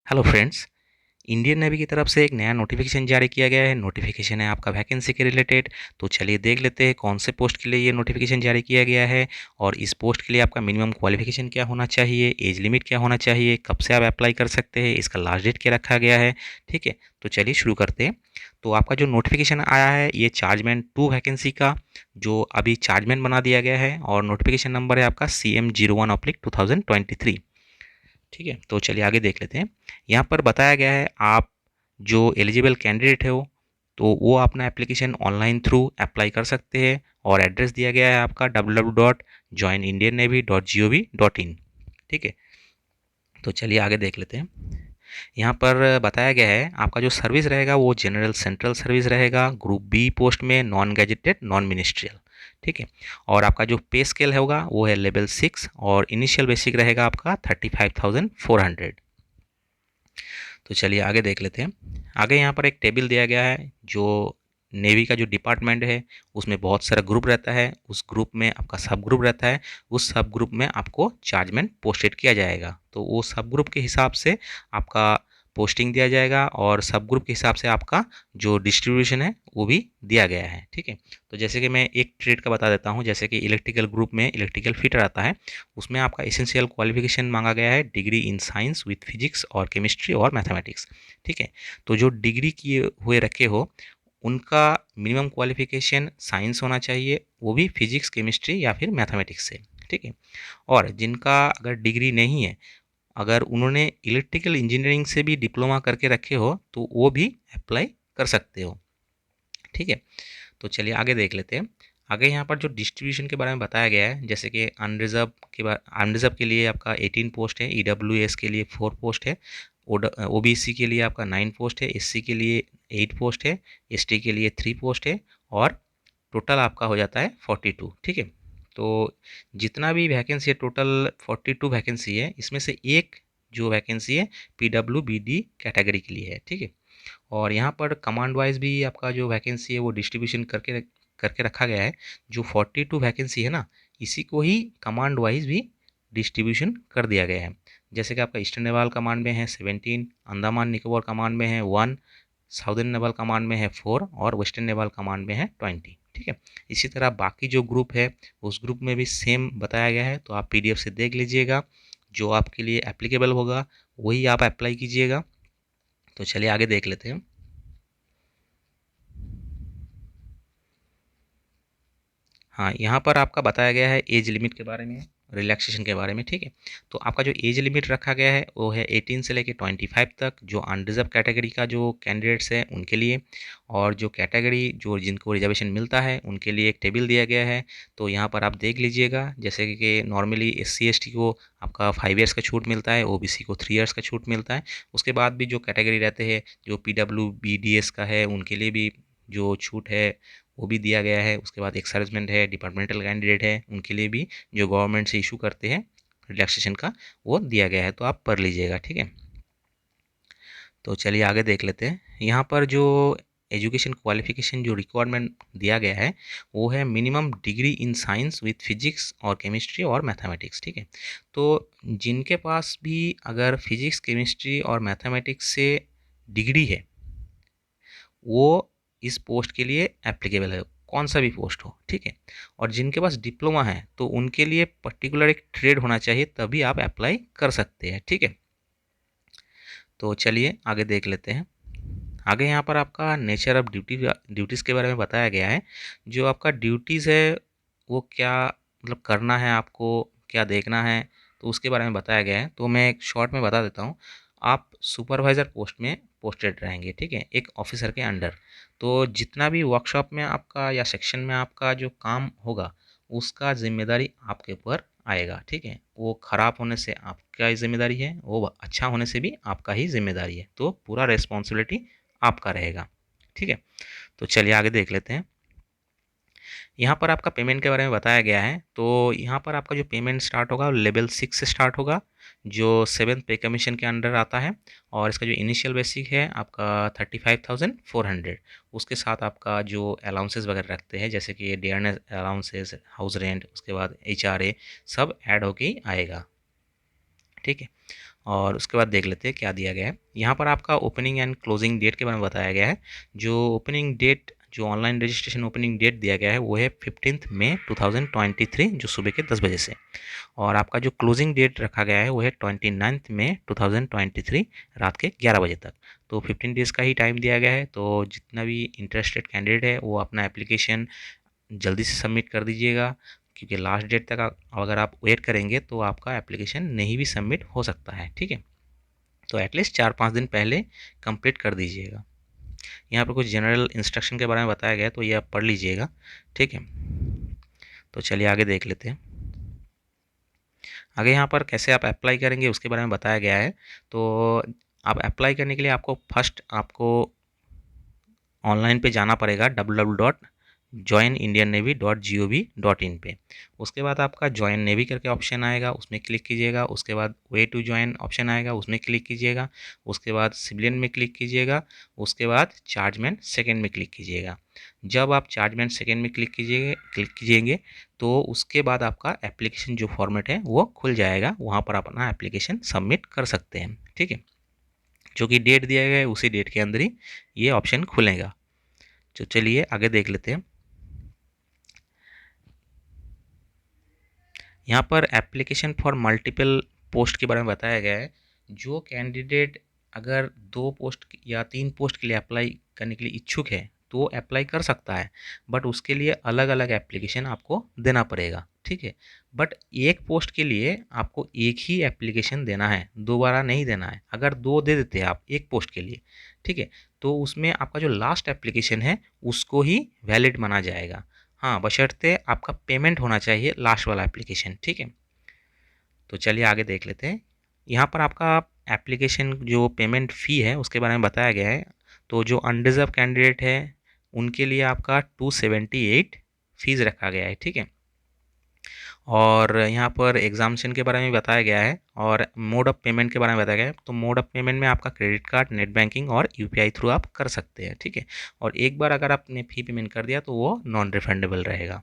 Hello friends. Indian navy की तरफ से एक नया नोटिफिकेशन जारी किया गया है। नोटिफिकेशन है आपका वैकेंसी के रिलेटेड। तो चलिए देख लेते हैं कौन से पोस्ट के लिए ये नोटिफिकेशन जारी किया गया है और इस पोस्ट के लिए आपका मिनिमम क्वालिफिकेशन क्या होना चाहिए, एज लिमिट क्या होना चाहिए, कब से आप अप्लाई कर सकते हैं, इसका लास्ट डेट क्या रखा गया है। ठीक है, तो चलिए शुरू करते हैं। तो आपका जो नोटिफिकेशन आया है ये चार्जमैन 2 वैकेंसी का, जो अभी चार्जमैन बना दिया गया है, और नोटिफिकेशन नंबर है आपका CM01/2023। ठीक है, तो चलिए आगे देख लेते हैं। यहाँ पर बताया गया है आप जो एलिजिबल कैंडिडेट है तो वो अपना एप्लीकेशन ऑनलाइन थ्रू अप्लाई कर सकते हैं, और एड्रेस दिया गया है आपका www.joinindiannavy.gov.in। ठीक है, तो चलिए आगे देख लेते हैं। यहाँ पर बताया गया है आपका जो सर्विस रहेगा वो जनरल सेंट्रल सर्विस रहेगा, ग्रुप बी पोस्ट में, नॉन गैजेटेड नॉन मिनिस्ट्रियल। ठीक है, और आपका जो पे स्केल होगा वो है लेवल 6, और इनिशियल बेसिक रहेगा आपका 35,400। तो चलिए आगे देख लेते हैं। आगे यहाँ पर एक टेबल दिया गया है, जो नेवी का जो डिपार्टमेंट है उसमें बहुत सारा ग्रुप रहता है, उस ग्रुप में आपका सब ग्रुप रहता है। उस सब ग्रुप में आपको चार्जमैन पोस्टेड किया जाएगा, तो वो सब ग्रुप के हिसाब से आपका पोस्टिंग दिया जाएगा, और सब ग्रुप के हिसाब से आपका जो डिस्ट्रीब्यूशन है वो भी दिया गया है। ठीक है, तो जैसे कि मैं एक ट्रेड का बता देता हूँ। जैसे कि इलेक्ट्रिकल ग्रुप में इलेक्ट्रिकल फिटर आता है, उसमें आपका एसेंशियल क्वालिफिकेशन मांगा गया है degree in science with physics और केमिस्ट्री और मैथमेटिक्स। ठीक है, तो जो डिग्री किए हुए रखे हो उनका मिनिमम क्वालिफिकेशन साइंस होना चाहिए, वो भी फिजिक्स केमिस्ट्री या फिर मैथमेटिक्स से। ठीक है, और जिनका अगर डिग्री नहीं है, अगर उन्होंने इलेक्ट्रिकल इंजीनियरिंग से भी डिप्लोमा करके रखे हो तो वो भी अप्लाई कर सकते हो। ठीक है, तो चलिए आगे देख लेते हैं। आगे यहाँ पर जो डिस्ट्रीब्यूशन के बारे में बताया गया है, जैसे कि अनरिजर्व के लिए आपका 18 पोस्ट है, ईडब्ल्यूएस के लिए 4 पोस्ट है, ओबीसी के लिए आपका 9 पोस्ट है, एससी के लिए 8 पोस्ट है, एसटी के लिए 3 पोस्ट है, और टोटल आपका हो जाता है 42। ठीक है, तो जितना भी वैकेंसी है टोटल 42 वैकेंसी है, इसमें से एक जो वैकेंसी है PWBD कैटेगरी के लिए है। ठीक है, और यहाँ पर कमांड वाइज भी आपका जो वैकेंसी है वो डिस्ट्रीब्यूशन करके करके रखा गया है। जो 42 वैकेंसी है ना, इसी को ही कमांड वाइज भी डिस्ट्रीब्यूशन कर दिया गया है। जैसे कि आपका ईस्टर्न नेवाल कमांड में है 17, अंडमान निकोबार कमांड में है 1, साउदर्न नेवल कमांड में है 4, और वेस्टर्न नेवल कमांड में है 20। ठीक है, इसी तरह बाकी जो ग्रुप है उस ग्रुप में भी सेम बताया गया है, तो आप पीडीएफ से देख लीजिएगा। जो आपके लिए एप्लीकेबल होगा वही आप अप्लाई कीजिएगा। तो चलिए आगे देख लेते हैं। हाँ, यहाँ पर आपका बताया गया है एज लिमिट के बारे में, रिलैक्सेशन के बारे में। ठीक है, तो आपका जो एज लिमिट रखा गया है वो है 18 से लेके 25 तक, जो अनरिजर्व कैटेगरी का जो कैंडिडेट्स है उनके लिए। और जो कैटेगरी जो जिनको रिजर्वेशन मिलता है उनके लिए एक टेबल दिया गया है, तो यहाँ पर आप देख लीजिएगा। जैसे कि नॉर्मली SC ST को आपका 5 ईयर्स का छूट मिलता है, OBC को 3 ईयर्स का छूट मिलता है। उसके बाद भी जो कैटेगरी रहते हैं, जो PWBDS का है उनके लिए भी जो छूट है वो भी दिया गया है। उसके बाद एक्साइजमेंट है, डिपार्टमेंटल कैंडिडेट है, उनके लिए भी जो गवर्नमेंट से इशू करते हैं रिलैक्सेशन का, वो दिया गया है, तो आप पढ़ लीजिएगा। ठीक है, तो चलिए आगे देख लेते हैं। यहाँ पर जो एजुकेशन क्वालिफिकेशन जो रिक्वायरमेंट दिया गया है वो है minimum degree in science with physics और केमिस्ट्री और मैथमेटिक्स। ठीक है, तो जिनके पास भी अगर फिजिक्स केमिस्ट्री और मैथमेटिक्स से डिग्री है वो इस पोस्ट के लिए एप्लीकेबल है, कौन सा भी पोस्ट हो। ठीक है, और जिनके पास डिप्लोमा है तो उनके लिए पर्टिकुलर एक ट्रेड होना चाहिए, तभी आप अप्लाई कर सकते हैं। ठीक है, तो चलिए आगे देख लेते हैं। आगे यहाँ पर आपका नेचर ऑफ ड्यूटीज़ के बारे में बताया गया है। जो आपका ड्यूटीज़ है वो क्या मतलब करना है, आपको क्या देखना है, तो उसके बारे में बताया गया है। तो मैं एक शॉर्ट में बता देता हूँ। आप सुपरवाइज़र पोस्ट में पोस्टेड रहेंगे। ठीक है, एक ऑफिसर के अंडर। तो जितना भी वर्कशॉप में आपका या सेक्शन में आपका जो काम होगा उसका जिम्मेदारी आपके ऊपर आएगा। ठीक है, वो ख़राब होने से आपका ही जिम्मेदारी है, वो अच्छा होने से भी आपका ही जिम्मेदारी है, तो पूरा रिस्पॉन्सिबिलिटी आपका रहेगा। ठीक है, तो चलिए आगे देख लेते हैं। यहाँ पर आपका पेमेंट के बारे में बताया गया है। तो यहाँ पर आपका जो पेमेंट स्टार्ट होगा लेवल 6 से स्टार्ट होगा, जो 7th पे कमीशन के अंडर आता है। और इसका जो इनिशियल बेसिक है आपका 35,400। उसके साथ आपका जो अलाउंसेस वगैरह रखते हैं, जैसे कि डियरनेस अलाउंसेस, हाउस रेंट, उसके बाद HRA, सब ऐड होके ही आएगा। ठीक है, और उसके बाद देख लेते हैं क्या दिया गया है। यहाँ पर आपका ओपनिंग एंड क्लोजिंग डेट के बारे में बताया गया है। जो ओपनिंग डेट, जो ऑनलाइन रजिस्ट्रेशन ओपनिंग डेट दिया गया है वो है 15 मई 2023, जो सुबह के 10 बजे से। और आपका जो क्लोजिंग डेट रखा गया है वो है 29 मई 2023, रात के 11 बजे तक। तो 15 डेज़ का ही टाइम दिया गया है। तो जितना भी इंटरेस्टेड कैंडिडेट है वो अपना एप्लीकेशन जल्दी से सबमिट कर दीजिएगा, क्योंकि लास्ट डेट तक अगर आप वेट करेंगे तो आपका एप्लीकेशन नहीं भी सबमिट हो सकता है। ठीक है, तो एटलीस्ट 4-5 दिन पहले कंप्लीट कर दीजिएगा। यहाँ पर कुछ जनरल इंस्ट्रक्शन के बारे में बताया गया है, तो ये आप पढ़ लीजिएगा। ठीक है, तो चलिए आगे देख लेते हैं। आगे यहाँ पर कैसे आप अप्लाई करेंगे उसके बारे में बताया गया है। तो आप अप्लाई करने के लिए आपको ऑनलाइन पे जाना पड़ेगा www.joinindiannavy.gov.in पे। उसके बाद आपका ज्वाइन नेवी करके ऑप्शन आएगा, उसमें क्लिक कीजिएगा। उसके बाद वे टू ज्वाइन ऑप्शन आएगा, उसमें क्लिक कीजिएगा। उसके बाद सिविलियन में क्लिक कीजिएगा। उसके बाद चार्जमैन सेकेंड में क्लिक कीजिएगा। जब आप चार्जमैन सेकेंड में क्लिक कीजिएंगे तो उसके बाद आपका एप्लीकेशन जो फॉर्मेट है वो खुल जाएगा। वहाँ पर अपना एप्लीकेशन सबमिट कर सकते हैं। ठीक है, जो कि डेट दिया गया है उसी डेट के अंदर ही ये ऑप्शन खुलेगा। तो चलिए आगे देख लेते हैं। यहाँ पर एप्लीकेशन फॉर मल्टीपल पोस्ट के बारे में बताया गया है। जो कैंडिडेट अगर 2 पोस्ट या 3 पोस्ट के लिए अप्लाई करने के लिए इच्छुक है तो अप्लाई कर सकता है, बट उसके लिए अलग अलग एप्लीकेशन आपको देना पड़ेगा। ठीक है, बट एक पोस्ट के लिए आपको एक ही एप्लीकेशन देना है, दोबारा नहीं देना है। अगर दो दे देते हैं आप एक पोस्ट के लिए, ठीक है, तो उसमें आपका जो लास्ट एप्लीकेशन है उसको ही वैलिड माना जाएगा। हाँ, बशर्ते आपका पेमेंट होना चाहिए लास्ट वाला एप्लीकेशन। ठीक है, तो चलिए आगे देख लेते हैं। यहाँ पर आपका एप्लीकेशन जो पेमेंट फ़ी है उसके बारे में बताया गया है। तो जो अनरिजर्व कैंडिडेट है उनके लिए आपका 278 फीस रखा गया है। ठीक है, और यहाँ पर एग्जामिनेशन के बारे में बताया गया है और मोड ऑफ पेमेंट के बारे में बताया गया है। तो मोड ऑफ पेमेंट में आपका क्रेडिट कार्ड, नेट बैंकिंग और यूपीआई थ्रू आप कर सकते हैं। ठीक है, और एक बार अगर आपने फ़ी पेमेंट कर दिया तो वो नॉन रिफंडेबल रहेगा।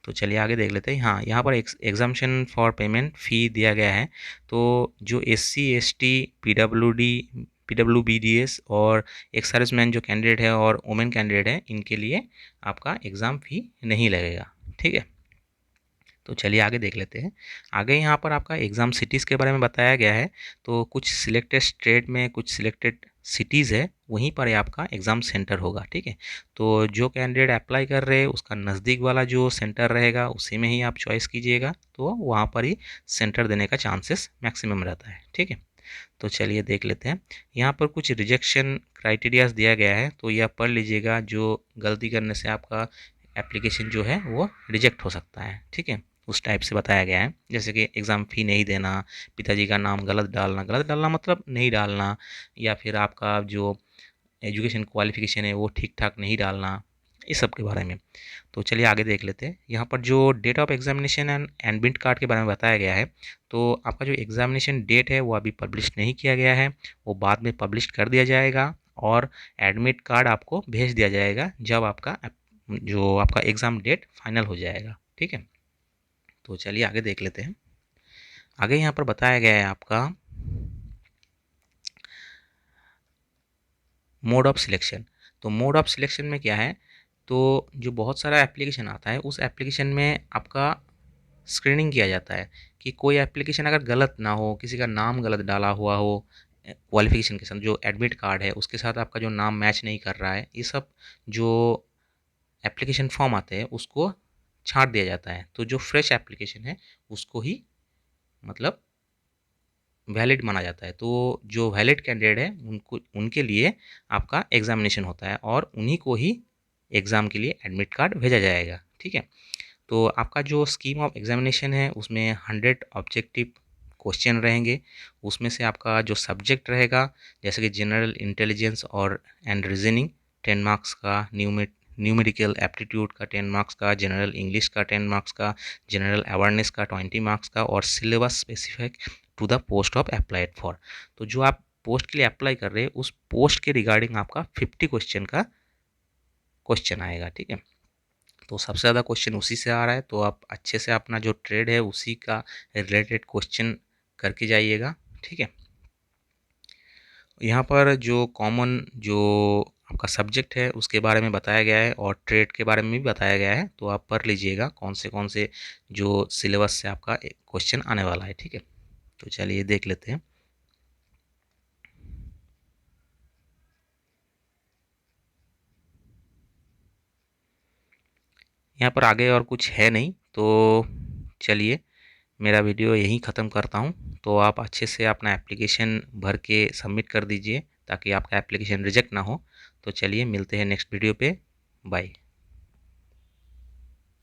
तो चलिए आगे देख लेते हैं। हाँ, यहाँ पर एग्जाम्पशन फॉर पेमेंट फ़ी दिया गया है। तो जो एससी, एसटी, पीडब्ल्यूडी, पीडब्ल्यूबीडीएस और एक्स सर्विसमैन जो कैंडिडेट है और वुमेन कैंडिडेट है, इनके लिए आपका एग्ज़ाम फ़ी नहीं लगेगा। ठीक है, तो चलिए आगे देख लेते हैं। आगे यहाँ पर आपका एग्ज़ाम सिटीज़ के बारे में बताया गया है। तो कुछ सिलेक्टेड स्टेट में कुछ सिलेक्टेड सिटीज़ है, वहीं पर ही आपका एग्ज़ाम सेंटर होगा। ठीक है, तो जो कैंडिडेट अप्लाई कर रहे हैं उसका नज़दीक वाला जो सेंटर रहेगा उसी में ही आप चॉइस कीजिएगा, तो वहाँ पर ही सेंटर देने का चांसेस मैक्सिमम रहता है। ठीक है, तो चलिए देख लेते हैं। यहाँ पर कुछ रिजेक्शन क्राइटेरियाज दिया गया है, तो यह पढ़ लीजिएगा। जो गलती करने से आपका एप्लीकेशन जो है वो रिजेक्ट हो सकता है। ठीक है, उस टाइप से बताया गया है। जैसे कि एग्ज़ाम फ़ी नहीं देना, पिताजी का नाम गलत डालना मतलब नहीं डालना, या फिर आपका जो एजुकेशन क्वालिफ़िकेशन है वो ठीक-ठाक नहीं डालना, इस सब के बारे में। तो चलिए आगे देख लेते हैं। यहाँ पर जो date of examination and admit card के बारे में बताया गया है। तो आपका जो एग्ज़ामिनेशन डेट है वो अभी पब्लिश नहीं किया गया है, वो बाद में पब्लिश कर दिया जाएगा। और एडमिट कार्ड आपको भेज दिया जाएगा जब आपका एग्ज़ाम डेट फाइनल हो जाएगा। ठीक है, तो चलिए आगे देख लेते हैं। आगे यहाँ पर बताया गया है आपका मोड ऑफ सिलेक्शन। तो मोड ऑफ सिलेक्शन में क्या है, तो जो बहुत सारा एप्लीकेशन आता है उस एप्लीकेशन में आपका स्क्रीनिंग किया जाता है कि कोई एप्लीकेशन अगर गलत ना हो, किसी का नाम गलत डाला हुआ हो, क्वालिफिकेशन के साथ जो एडमिट कार्ड है उसके साथ आपका जो नाम मैच नहीं कर रहा है, ये सब जो एप्लीकेशन फॉर्म आते हैं उसको छांट दिया जाता है। तो जो फ्रेश एप्लीकेशन है उसको ही मतलब वैलिड माना जाता है। तो जो वैलिड कैंडिडेट है उनको उनके लिए आपका एग्ज़ामिनेशन होता है और उन्हीं को ही एग्ज़ाम के लिए एडमिट कार्ड भेजा जाएगा। ठीक है, तो आपका जो स्कीम ऑफ एग्ज़ामिनेशन है उसमें 100 ऑब्जेक्टिव क्वेश्चन रहेंगे। उसमें से आपका जो सब्जेक्ट रहेगा, जैसे कि जनरल इंटेलिजेंस और एंड रीजनिंग 10 मार्क्स का, न्यूमेरिकल एप्टीट्यूड का 10 मार्क्स का, जनरल इंग्लिश का 10 मार्क्स का, जनरल अवेयरनेस का 20 मार्क्स का, और syllabus specific to the post of applied for. तो जो आप पोस्ट के लिए अप्लाई कर रहे हैं उस पोस्ट के रिगार्डिंग आपका 50 क्वेश्चन का क्वेश्चन आएगा। ठीक है, तो सबसे ज़्यादा क्वेश्चन उसी से आ रहा है, तो आप अच्छे से अपना जो ट्रेड है उसी का रिलेटेड क्वेश्चन करके जाइएगा। ठीक है। यहाँ पर जो कॉमन जो आपका सब्जेक्ट है उसके बारे में बताया गया है और ट्रेड के बारे में भी बताया गया है, तो आप पढ़ लीजिएगा कौन से जो सिलेबस से आपका क्वेश्चन आने वाला है। ठीक है, तो चलिए देख लेते हैं। यहाँ पर आगे और कुछ है नहीं, तो चलिए मेरा वीडियो यहीं ख़त्म करता हूँ। तो आप अच्छे से अपना एप्लीकेशन भर के सबमिट कर दीजिए ताकि आपका एप्लीकेशन रिजेक्ट ना हो। तो चलिए मिलते हैं नेक्स्ट वीडियो पे। बाय।